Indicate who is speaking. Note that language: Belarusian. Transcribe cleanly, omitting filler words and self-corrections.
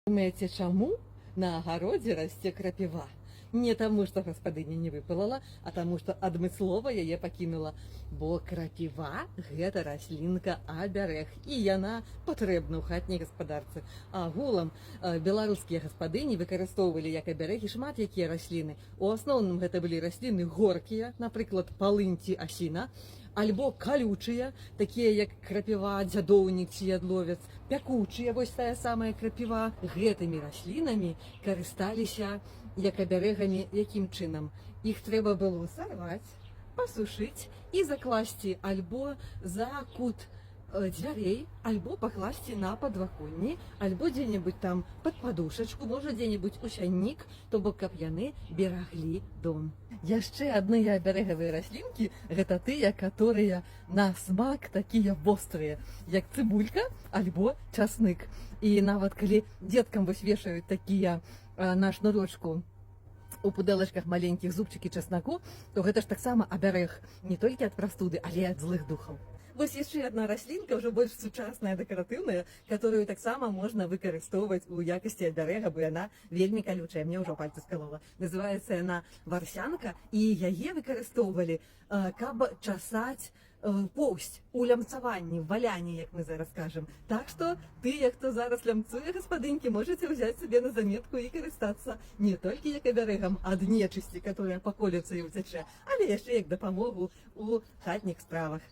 Speaker 1: Думаете, чаму на агародзе расце крапіва? Не таму, што гаспадыня не выпалала, а таму, што адмыслова яе пакінула. Бо крапіва гэта раслінка абярэг, і яна патрэбна ў хатняй гаспадарцы. Агулам беларускія гаспадыні выкарыстоўвалі як абярэгі шмат якія расліны. У асноўным гэта былі расліны горкія, напрыклад, палынь ці асіна, альбо калючыя, такія як крапіва, дзядоўнік ці ядловец, пякучыя, вось тая самая крапіва. Гэтымі раслінамі карысталіся як абярэгамі. Якім чынам? Іх трэба было сарваць, пасушыць і закласці альбо за кут дзвярэй, альбо пакласці на падваконні, альбо дзе-небудзь там пад падушачку, можа дзе-небудзь у сяннік, то бок каб яны бераглі дом. Яшчэ адныя абярэгавыя раслінкі гэта тыя, каторыя на смак такія вострыя, як цыбулька альбо часнык. І нават калі дзеткам вось вешаюць такія на шнурочку у пудэлачках маленькіх зубчыкі часнаку, то гэта ж таксама абярэг не толькі ад прастуды, але і ад злых духаў. Вось яшчэ адна раслінка, ўжо больш сучасная, дэкаратыўная, которую таксама можна выкарыстоўваць у якасці абярэга, бо яна вельмі калючая, мне ўжо пальцы скалола. Называецца яна варсянка, і яе выкарыстоўвалі, каб часаць поўсць у лямцаванні, валянні, як мы зараз кажам. Так што тыя, хто зараз лямцуе, гаспадынькі, можаце ўзяць сабе на заметку і карыстацца не толькі як абярэгам ад нечысці, которая па коліцы і ўцячэ, але яшчэ як дапамогу у хатніх справах.